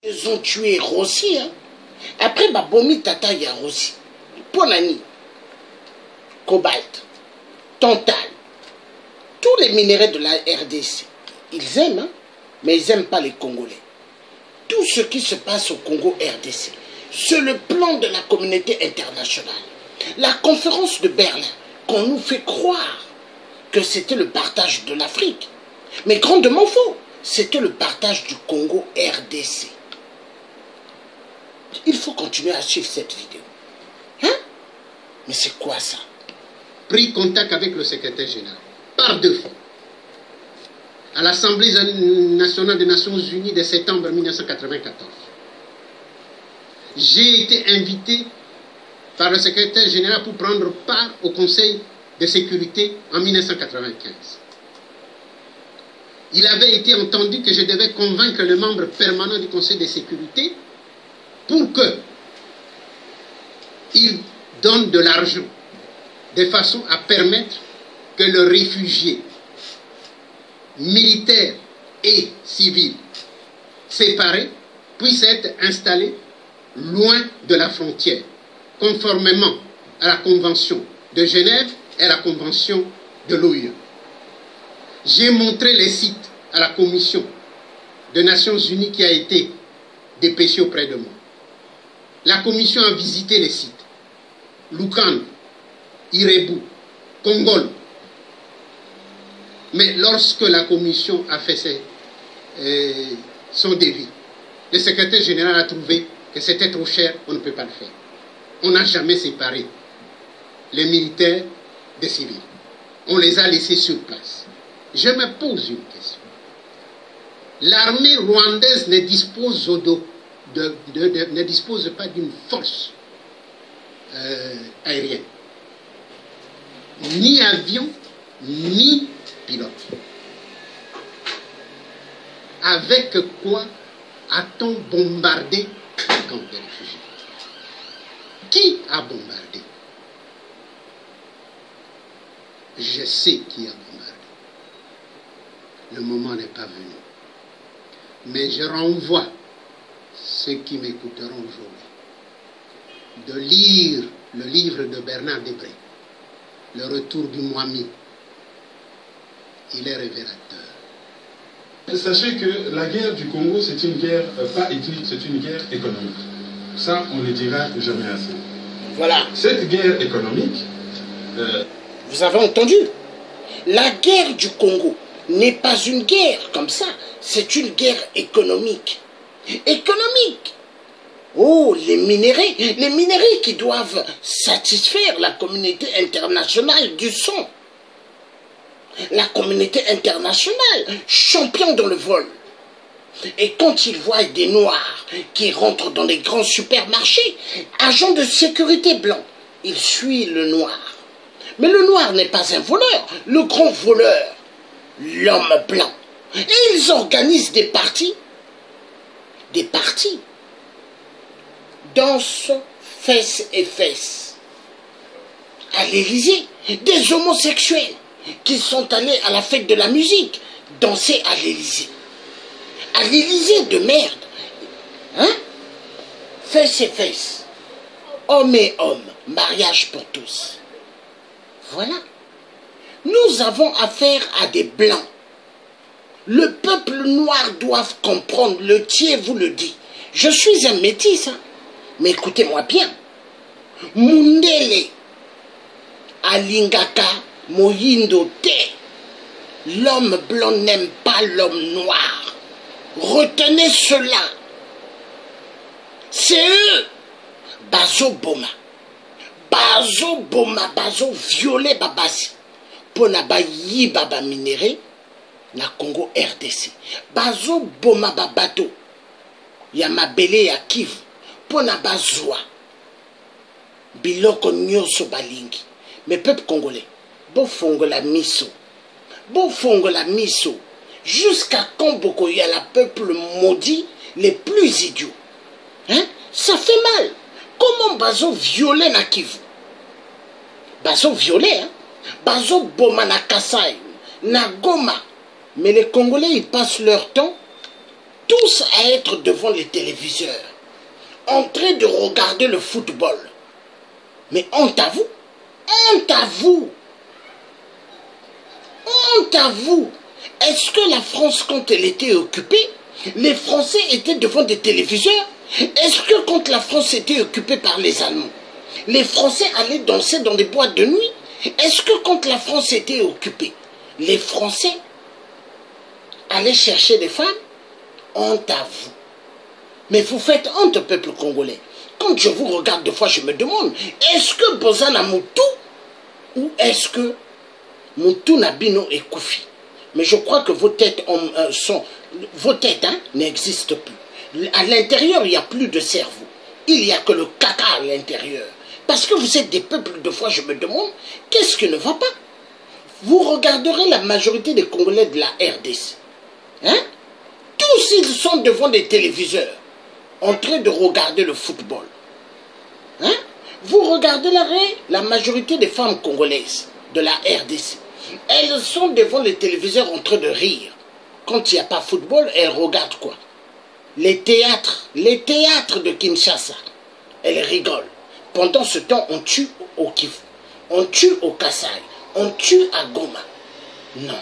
Ils ont tué Rossi. Hein. Après, Babomi Tata ya Rossi. Ponani, cobalt, tantal, tous les minéraux de la RDC. Ils aiment, hein, mais ils n'aiment pas les Congolais. Tout ce qui se passe au Congo RDC, c'est le plan de la communauté internationale. La conférence de Berlin, qu'on nous fait croire que c'était le partage de l'Afrique. Mais grandement faux, c'était le partage du Congo RDC. Il faut continuer à suivre cette vidéo. Hein? Mais c'est quoi ça? Pris contact avec le secrétaire général, par 2 fois, à l'Assemblée nationale des Nations Unies de septembre 1994. J'ai été invité par le secrétaire général pour prendre part au Conseil de sécurité en 1995. Il avait été entendu que je devais convaincre les membres permanents du Conseil de sécurité pour qu'ils donnent de l'argent de façon à permettre que les réfugiés militaires et civils séparés puissent être installés loin de la frontière, conformément à la Convention de Genève et à la Convention de l'ONU. J'ai montré les sites à la Commission des Nations Unies qui a été dépêchée auprès de moi. La Commission a visité les sites. Lukan, Irebu, Kongol. Mais lorsque la Commission a fait son devis, le secrétaire général a trouvé que c'était trop cher, on ne peut pas le faire. On n'a jamais séparé les militaires des civils. On les a laissés sur place. Je me pose une question. L'armée rwandaise ne dispose, ne dispose pas d'une force aérienne. Ni avion, ni pilote. Avec quoi a-t-on bombardé le camp des réfugiés? Qui a bombardé? Je sais qui a bombardé. Le moment n'est pas venu. Mais je renvoie ceux qui m'écouteront aujourd'hui de lire le livre de Bernard Debré, Le retour du Mwami. Il est révélateur. Sachez que la guerre du Congo, c'est une guerre pas ethnique, c'est une guerre économique. Ça, on ne le dira jamais assez. Voilà. Cette guerre économique... Vous avez entendu? La guerre du Congo n'est pas une guerre comme ça, c'est une guerre économique. Économique! Oh, les minéraux qui doivent satisfaire la communauté internationale du son. La communauté internationale, champion dans le vol. Et quand ils voient des Noirs qui rentrent dans les grands supermarchés, agents de sécurité blancs, ils suivent le Noir. Mais le Noir n'est pas un voleur, le grand voleur, l'homme blanc. Et ils organisent des partis. Danse, fesses et fesses. À l'Élysée, des homosexuels qui sont allés à la fête de la musique danser à l'Élysée. À l'Élysée de merde. Hein? Fesses et fesses. Hommes et hommes. Mariage pour tous. Voilà. Nous avons affaire à des blancs. Le peuple noir doit comprendre. Le Thiers vous le dit. Je suis un métis, hein? Mais écoutez-moi bien. Mundele, Alingaka, Moyindo Te. L'homme blanc n'aime pas l'homme noir. Retenez cela. C'est eux. Bazo Boma. Bazo Boma, Bazo violet Babasi. Pona ba yi baba minéré na Congo RDC. Bazo Boma Babato. Ya mabele ya Kivu. Pona bazwa. Biloko nyoso balingi. Mais peuple congolais, bofongo la miso. Bofongo la miso. Jusqu'à quand Boko y a la peuple maudit les plus idiots. Hein? Ça fait mal. Comment Bazo violer na Kivu? Bazo violer, hein? Bazo boma na Kasai, na Goma. Mais les Congolais, ils passent leur temps tous à être devant les téléviseurs, en train de regarder le football. Mais honte à vous, honte à vous, honte à vous. Est-ce que la France, quand elle était occupée, les Français étaient devant des téléviseurs? Est-ce que quand la France était occupée par les Allemands, les Français allaient danser dans des boîtes de nuit? Est-ce que quand la France était occupée, les Français allaient chercher des femmes? Honte à vous. Mais vous faites honte au peuple congolais. Quand je vous regarde deux fois, je me demande, est-ce que Bozana Moutou ou est-ce que Moutou Nabino et Koufi? Mais je crois que vos têtes, n'existent plus. À l'intérieur, il n'y a plus de cerveau. Il n'y a que le caca à l'intérieur. Parce que vous êtes des peuples, de fois, je me demande, qu'est-ce qui ne va pas? Vous regarderez la majorité des Congolais de la RDC. Hein? Tous ils sont devant des téléviseurs, en train de regarder le football. Hein? Vous regardez la majorité des femmes congolaises de la RDC. Elles sont devant les téléviseurs en train de rire. Quand il n'y a pas football, elles regardent quoi? Les théâtres de Kinshasa. Elles rigolent. Pendant ce temps, on tue au Kivu, on tue au Kasaï, on tue à Goma. Non.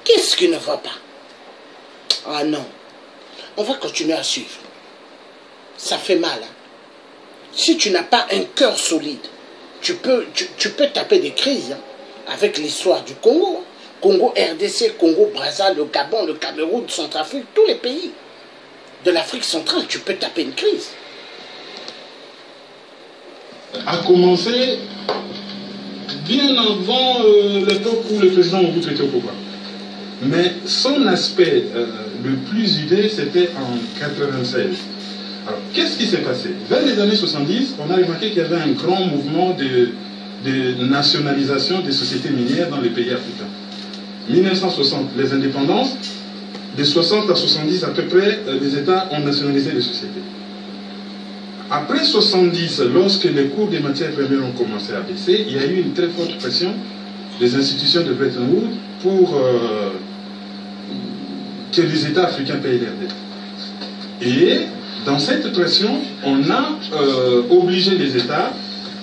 Qu'est-ce qui ne va pas? Ah non. On va continuer à suivre. Ça fait mal. Hein? Si tu n'as pas un cœur solide, tu peux taper des crises hein, avec l'histoire du Congo. Hein? Congo RDC, Congo Brazza, le Gabon, le Cameroun, Centrafrique, tous les pays de l'Afrique centrale, tu peux taper une crise. A commencé bien avant l'époque où le président Mobutu était au pouvoir. Mais son aspect le plus idée, c'était en 1996. Alors, qu'est-ce qui s'est passé? Vers les années 70, on a remarqué qu'il y avait un grand mouvement de nationalisation des sociétés minières dans les pays africains. 1960, les indépendances, de 60 à 70 à peu près, les États ont nationalisé les sociétés. Après 70, lorsque les cours des matières premières ont commencé à baisser, il y a eu une très forte pression des institutions de Bretton Woods pour que les États africains payent leurs dettes. Et dans cette pression, on a obligé les États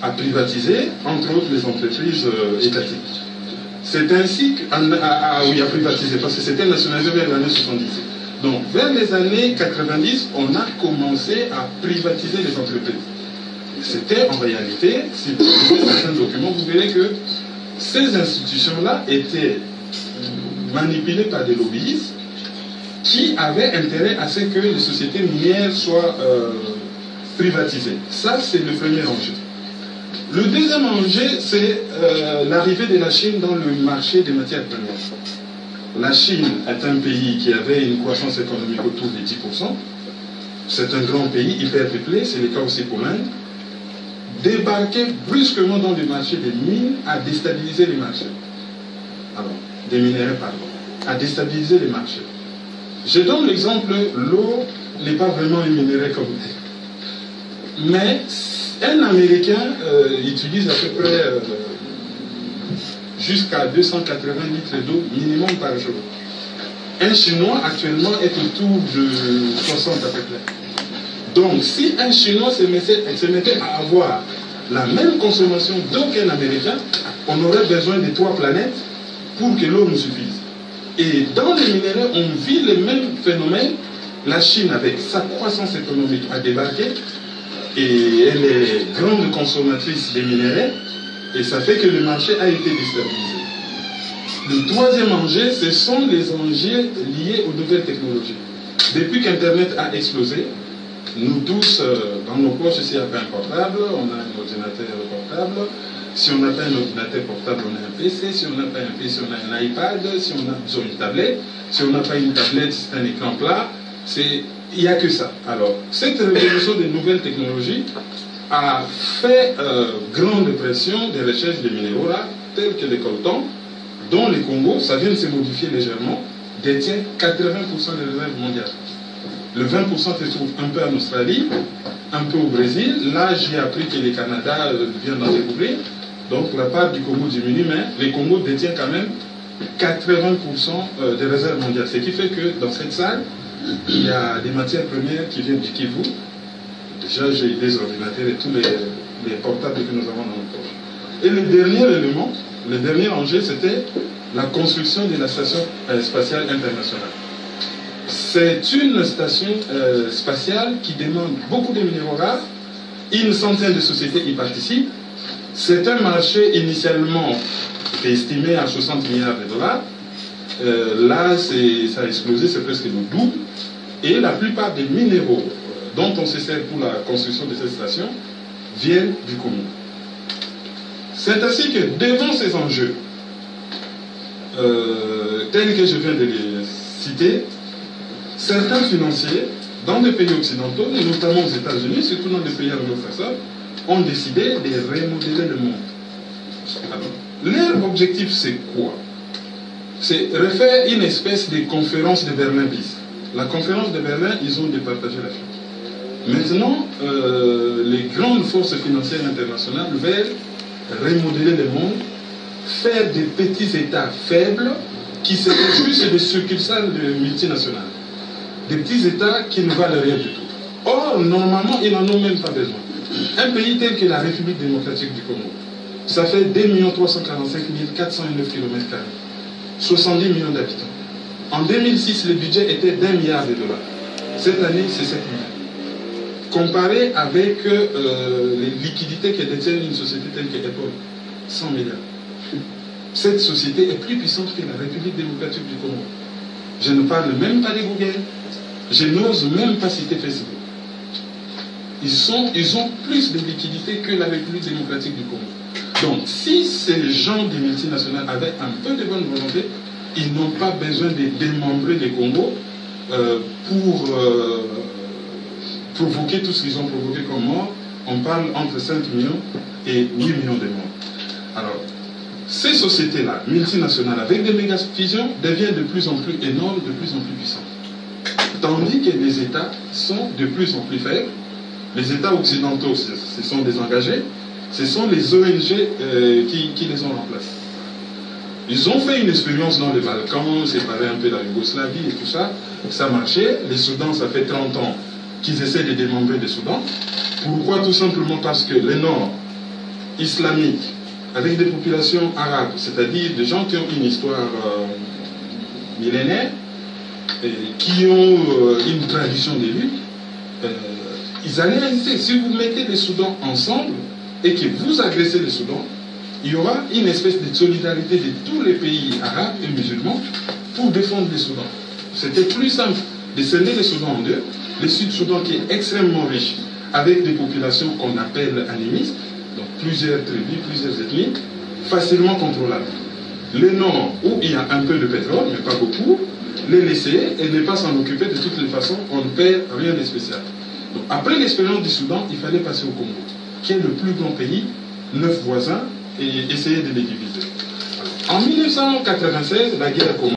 à privatiser, entre autres les entreprises étatiques. C'est ainsi oui, à privatiser, parce que c'était nationalisé vers les années 70. Donc, vers les années 90, on a commencé à privatiser les entreprises. C'était en réalité, si vous lisez certains documents, vous verrez que ces institutions-là étaient manipulées par des lobbyistes qui avaient intérêt à ce que les sociétés minières soient privatisées. Ça, c'est le premier enjeu. Le deuxième enjeu, c'est l'arrivée de la Chine dans le marché des matières premières. La Chine est un pays qui avait une croissance économique autour de 10%. C'est un grand pays hyper peuplé, c'est le cas aussi pour l'Inde. Débarquer brusquement dans le marché des mines a déstabilisé les marchés. Alors, des minéraux, pardon. A déstabilisé les marchés. Je donne l'exemple, l'eau n'est pas vraiment un minerai comme tel. Mais un Américain utilise à peu près jusqu'à 280 litres d'eau minimum par jour. Un Chinois actuellement est autour de 60 à peu près. Donc si un Chinois se mettait à avoir la même consommation d'eau qu'un Américain, on aurait besoin de 3 planètes pour que l'eau nous suffise. Et dans les minéraux, on vit le même phénomène. La Chine, avec sa croissance économique, a débarqué et elle est grande consommatrice des minéraux. Et ça fait que le marché a été déstabilisé. Le troisième enjeu, ce sont les enjeux liés aux nouvelles technologies. Depuis qu'Internet a explosé, nous tous, dans nos poches, s'il n'y a pas un portable, on a un ordinateur portable. Si on n'a pas un ordinateur portable, on a un PC. Si on n'a pas un PC, on a un iPad. Si on a une tablette. Si on n'a pas une tablette, c'est un écran plat. Il n'y a que ça. Alors, cette révolution des nouvelles technologies a fait grande pression des recherches de minéraux là, tels que les coltans, dont le Congo, ça vient de se modifier légèrement, détient 80% des réserves mondiales. Le 20% se trouve un peu en Australie, un peu au Brésil. Là, j'ai appris que le Canada vient d'en découvrir. Donc la part du Congo diminue, mais le Congo détient quand même 80% des réserves mondiales. Ce qui fait que dans cette salle, il y a des matières premières qui viennent du Kivu. Déjà, j'ai eu des ordinateurs et tous les portables que nous avons dans nos poches. Et le dernier élément, le dernier enjeu, c'était la construction de la station spatiale internationale. C'est une station spatiale qui demande beaucoup de minéraux rares. Une centaine de sociétés y participent. C'est un marché initialement estimé à 60 milliards de dollars. Là, ça a explosé, c'est presque le double. Et la plupart des minéraux dont on se sert pour la construction de cette station viennent du Congo. C'est ainsi que devant ces enjeux, tels que je viens de les citer, certains financiers dans des pays occidentaux, et notamment aux États-Unis, surtout dans des pays anglo-saxons, ont décidé de remodeler le monde. Alors, leur objectif, c'est quoi? C'est refaire une espèce de conférence de Berlin bis. La conférence de Berlin, ils ont départagé la chose. Maintenant, les grandes forces financières internationales veulent remodeler le monde, faire des petits États faibles qui seraient juste des succursales de multinationales. Des petits États qui ne valent rien du tout. Or, normalement, ils n'en ont même pas besoin. Un pays tel que la République démocratique du Congo, ça fait 2 345 409 km², 70 millions d'habitants. En 2006, le budget était d'1 milliard de dollars. Cette année, c'est 7 milliards. Comparé avec les liquidités que détient une société telle que Apple, 100 milliards. Cette société est plus puissante que la République démocratique du Congo. Je ne parle même pas de Google. Je n'ose même pas citer Facebook. Ils ont plus de liquidités que la République démocratique du Congo. Donc, si ces gens des multinationales avaient un peu de bonne volonté, ils n'ont pas besoin de démembrer les Congos pour provoquer tout ce qu'ils ont provoqué comme mort. On parle entre 5 millions et 8 millions de morts. Alors, ces sociétés-là, multinationales, avec des méga-fusions, deviennent de plus en plus énormes, de plus en plus puissantes. Tandis que les États sont de plus en plus faibles. Les États occidentaux se sont désengagés. Ce sont les ONG qui les ont remplacés. Ils ont fait une expérience dans les Balkans, séparé un peu la Yougoslavie et tout ça. Ça marchait. Les Soudans, ça fait 30 ans qu'ils essaient de démembrer le Soudan. Pourquoi? Tout simplement parce que le nord islamique, avec des populations arabes, c'est-à-dire des gens qui ont une histoire millénaire, qui ont une tradition de lutte, ils allaient résister. Si vous mettez les Soudans ensemble et que vous agressez le Soudan, il y aura une espèce de solidarité de tous les pays arabes et musulmans pour défendre les Soudans. C'était plus simple de scinder le Soudan en deux. Le Sud-Soudan qui est extrêmement riche, avec des populations qu'on appelle animistes, donc plusieurs tribus, plusieurs ethnies, facilement contrôlables. Le nord, où il y a un peu de pétrole, mais pas beaucoup, les laisser et ne pas s'en occuper de toutes les façons, on ne perd rien de spécial. Donc, après l'expérience du Soudan, il fallait passer au Congo, qui est le plus grand pays, 9 voisins, et essayer de les diviser. Alors, en 1996, la guerre commence.